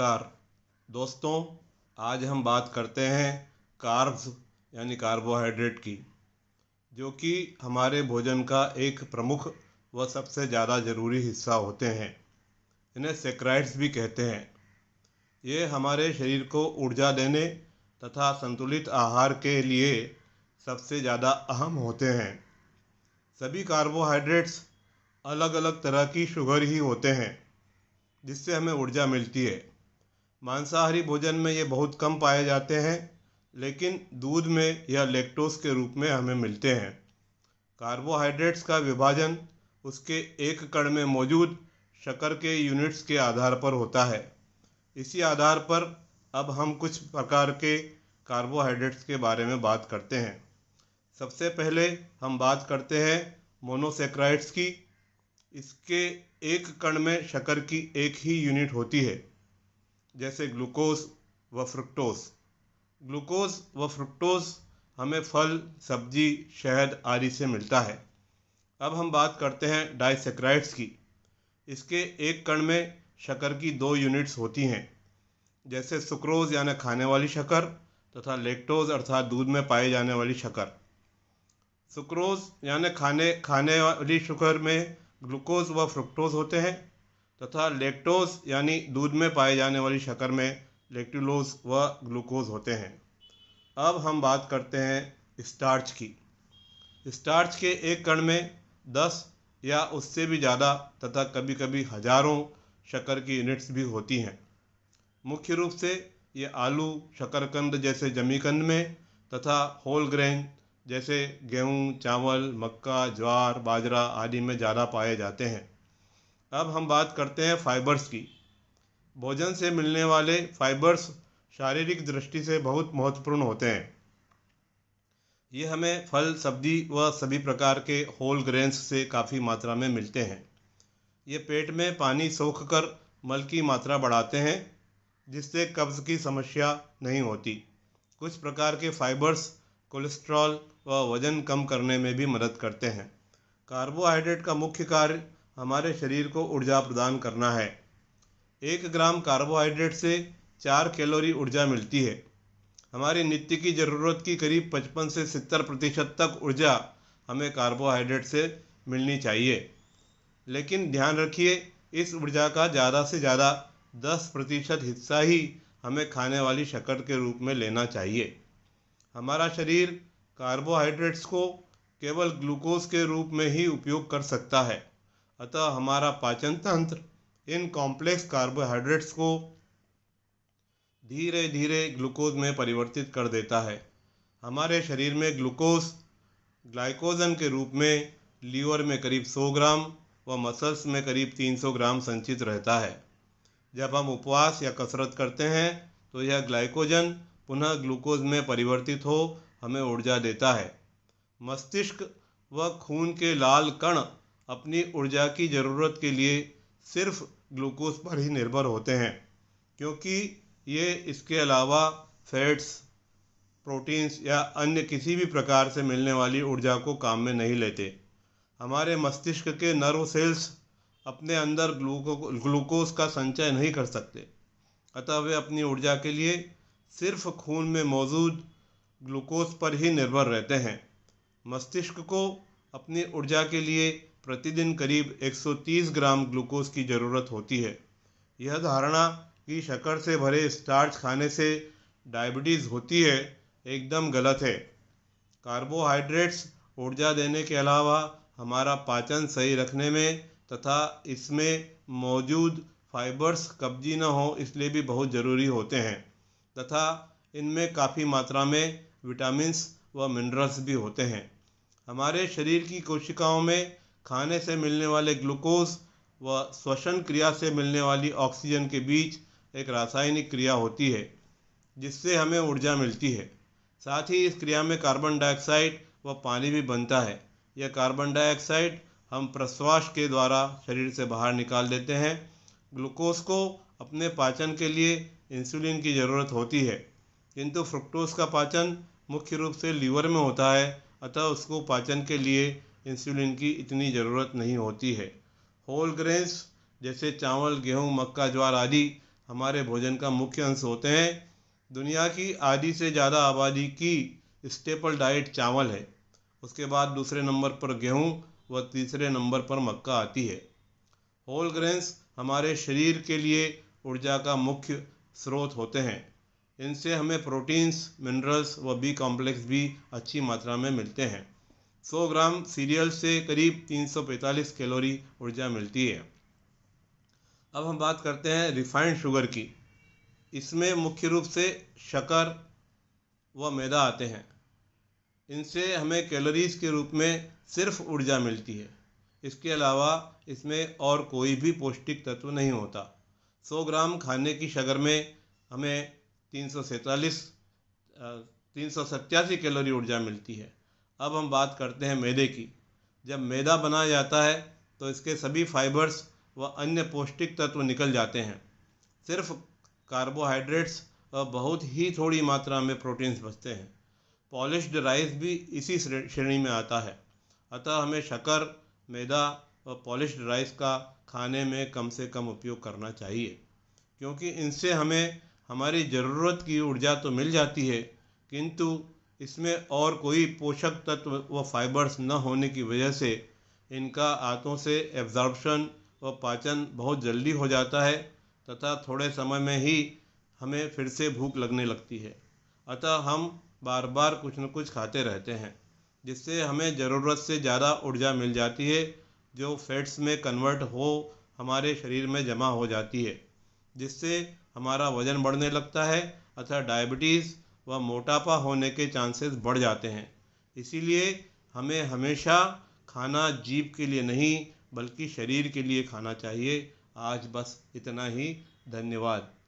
नमस्कार दोस्तों। आज हम बात करते हैं कार्ब्स यानी कार्बोहाइड्रेट की, जो कि हमारे भोजन का एक प्रमुख व सबसे ज़्यादा ज़रूरी हिस्सा होते हैं। इन्हें सैकराइड्स भी कहते हैं। ये हमारे शरीर को ऊर्जा देने तथा संतुलित आहार के लिए सबसे ज़्यादा अहम होते हैं। सभी कार्बोहाइड्रेट्स अलग अलग तरह की शुगर ही होते हैं, जिससे हमें ऊर्जा मिलती है। मांसाहारी भोजन में ये बहुत कम पाए जाते हैं, लेकिन दूध में या लैक्टोज के रूप में हमें मिलते हैं। कार्बोहाइड्रेट्स का विभाजन उसके एक कण में मौजूद शक्कर के यूनिट्स के आधार पर होता है। इसी आधार पर अब हम कुछ प्रकार के कार्बोहाइड्रेट्स के बारे में बात करते हैं। सबसे पहले हम बात करते हैं मोनोसैकराइड्स की। इसके एक कण में शक्कर की एक ही यूनिट होती है, जैसे ग्लूकोज व फ्रुक्टोज। ग्लूकोज व फ्रुक्टोज हमें फल, सब्जी, शहद आदि से मिलता है। अब हम बात करते हैं डाइसैकराइड्स की। इसके एक कण में शक्कर की दो यूनिट्स होती हैं, जैसे सुक्रोज यानी खाने वाली शक्कर तथा लैक्टोज अर्थात दूध में पाई जाने वाली शक्कर। सुक्रोज यानी खाने वाली शक्कर में ग्लूकोज व फ्रुक्टोज होते हैं तथा लैक्टोज यानी दूध में पाए जाने वाली शक्कर में लैक्टुलोज व ग्लूकोज होते हैं। अब हम बात करते हैं स्टार्च की। स्टार्च के एक कण में 10 या उससे भी ज़्यादा तथा कभी कभी हजारों शक्कर की यूनिट्स भी होती हैं। मुख्य रूप से ये आलू, शकरकंद जैसे जमीकंद में तथा होल ग्रेन जैसे गेहूँ, चावल, मक्का, ज्वार, बाजरा आदि में ज़्यादा पाए जाते हैं। अब हम बात करते हैं फाइबर्स की। भोजन से मिलने वाले फाइबर्स शारीरिक दृष्टि से बहुत महत्वपूर्ण होते हैं। ये हमें फल, सब्जी व सभी प्रकार के होल ग्रेन्स से काफ़ी मात्रा में मिलते हैं। ये पेट में पानी सोख कर मल की मात्रा बढ़ाते हैं, जिससे कब्ज़ की समस्या नहीं होती। कुछ प्रकार के फाइबर्स कोलेस्ट्रॉल व वज़न कम करने में भी मदद करते हैं। कार्बोहाइड्रेट का मुख्य कार्य हमारे शरीर को ऊर्जा प्रदान करना है। 1 ग्राम कार्बोहाइड्रेट से 4 कैलोरी ऊर्जा मिलती है। हमारी नित्य की ज़रूरत की करीब 55 से 70% तक ऊर्जा हमें कार्बोहाइड्रेट से मिलनी चाहिए। लेकिन ध्यान रखिए, इस ऊर्जा का ज़्यादा से ज़्यादा 10% हिस्सा ही हमें खाने वाली शक्कर के रूप में लेना चाहिए। हमारा शरीर कार्बोहाइड्रेट्स को केवल ग्लूकोज के रूप में ही उपयोग कर सकता है, अतः हमारा पाचन तंत्र इन कॉम्प्लेक्स कार्बोहाइड्रेट्स को धीरे धीरे ग्लूकोज में परिवर्तित कर देता है। हमारे शरीर में ग्लूकोज ग्लाइकोजन के रूप में लीवर में करीब 100 ग्राम व मसल्स में करीब 300 ग्राम संचित रहता है। जब हम उपवास या कसरत करते हैं तो यह ग्लाइकोजन पुनः ग्लूकोज में परिवर्तित हो हमें ऊर्जा देता है। मस्तिष्क व खून के लाल कण अपनी ऊर्जा की ज़रूरत के लिए सिर्फ ग्लूकोज पर ही निर्भर होते हैं, क्योंकि ये इसके अलावा फैट्स, प्रोटीन्स या अन्य किसी भी प्रकार से मिलने वाली ऊर्जा को काम में नहीं लेते। हमारे मस्तिष्क के नर्व सेल्स अपने अंदर ग्लूकोज का संचय नहीं कर सकते, अतः वे अपनी ऊर्जा के लिए सिर्फ खून में मौजूद ग्लूकोज पर ही निर्भर रहते हैं। मस्तिष्क को अपनी ऊर्जा के लिए प्रतिदिन करीब 130 ग्राम ग्लूकोज की ज़रूरत होती है। यह धारणा कि शक्कर से भरे स्टार्च खाने से डायबिटीज़ होती है एकदम गलत है। कार्बोहाइड्रेट्स ऊर्जा देने के अलावा हमारा पाचन सही रखने में तथा इसमें मौजूद फाइबर्स कब्जी न हो इसलिए भी बहुत ज़रूरी होते हैं तथा इनमें काफ़ी मात्रा में विटामिन्स व मिनरल्स भी होते हैं। हमारे शरीर की कोशिकाओं में खाने से मिलने वाले ग्लूकोज व श्वसन क्रिया से मिलने वाली ऑक्सीजन के बीच एक रासायनिक क्रिया होती है, जिससे हमें ऊर्जा मिलती है। साथ ही इस क्रिया में कार्बन डाइऑक्साइड व पानी भी बनता है। यह कार्बन डाइऑक्साइड हम प्रश्वास के द्वारा शरीर से बाहर निकाल देते हैं। ग्लूकोज को अपने पाचन के लिए इंसुलिन की ज़रूरत होती है, किंतु फ्रुक्टोज का पाचन मुख्य रूप से लीवर में होता है, अतः उसको पाचन के लिए इंसुलिन की इतनी ज़रूरत नहीं होती है। होल ग्रेन्स जैसे चावल, गेहूँ, मक्का, ज्वार आदि हमारे भोजन का मुख्य अंश होते हैं। दुनिया की आधी से ज़्यादा आबादी की स्टेपल डाइट चावल है। उसके बाद दूसरे नंबर पर गेहूँ व तीसरे नंबर पर मक्का आती है। होल ग्रेन्स हमारे शरीर के लिए ऊर्जा का मुख्य स्रोत होते हैं। इनसे हमें प्रोटीन्स, मिनरल्स व बी कॉम्प्लेक्स भी अच्छी मात्रा में मिलते हैं। 100 ग्राम सीरियल से करीब 345 कैलोरी ऊर्जा मिलती है। अब हम बात करते हैं रिफाइंड शुगर की। इसमें मुख्य रूप से शक्कर व मैदा आते हैं। इनसे हमें कैलोरीज के रूप में सिर्फ ऊर्जा मिलती है। इसके अलावा इसमें और कोई भी पौष्टिक तत्व नहीं होता। 100 ग्राम खाने की शक्कर में हमें 387 कैलोरी ऊर्जा मिलती है। अब हम बात करते हैं मैदे की। जब मैदा बनाया जाता है तो इसके सभी फाइबर्स व अन्य पौष्टिक तत्व निकल जाते हैं। सिर्फ कार्बोहाइड्रेट्स व बहुत ही थोड़ी मात्रा में प्रोटीन्स बचते हैं। पॉलिश्ड राइस भी इसी श्रेणी में आता है। अतः हमें शक्कर, मैदा व पॉलिश्ड राइस का खाने में कम से कम उपयोग करना चाहिए, क्योंकि इनसे हमें हमारी ज़रूरत की ऊर्जा तो मिल जाती है, किंतु इसमें और कोई पोषक तत्व व फाइबर्स न होने की वजह से इनका आंतों से एब्जॉर्प्शन व पाचन बहुत जल्दी हो जाता है तथा थोड़े समय में ही हमें फिर से भूख लगने लगती है। अतः हम बार बार कुछ न कुछ खाते रहते हैं, जिससे हमें ज़रूरत से ज़्यादा ऊर्जा मिल जाती है, जो फैट्स में कन्वर्ट हो हमारे शरीर में जमा हो जाती है, जिससे हमारा वज़न बढ़ने लगता है। अतः डायबिटीज़ व मोटापा होने के चांसेस बढ़ जाते हैं। इसीलिए हमें हमेशा खाना जीभ के लिए नहीं बल्कि शरीर के लिए खाना चाहिए। आज बस इतना ही। धन्यवाद।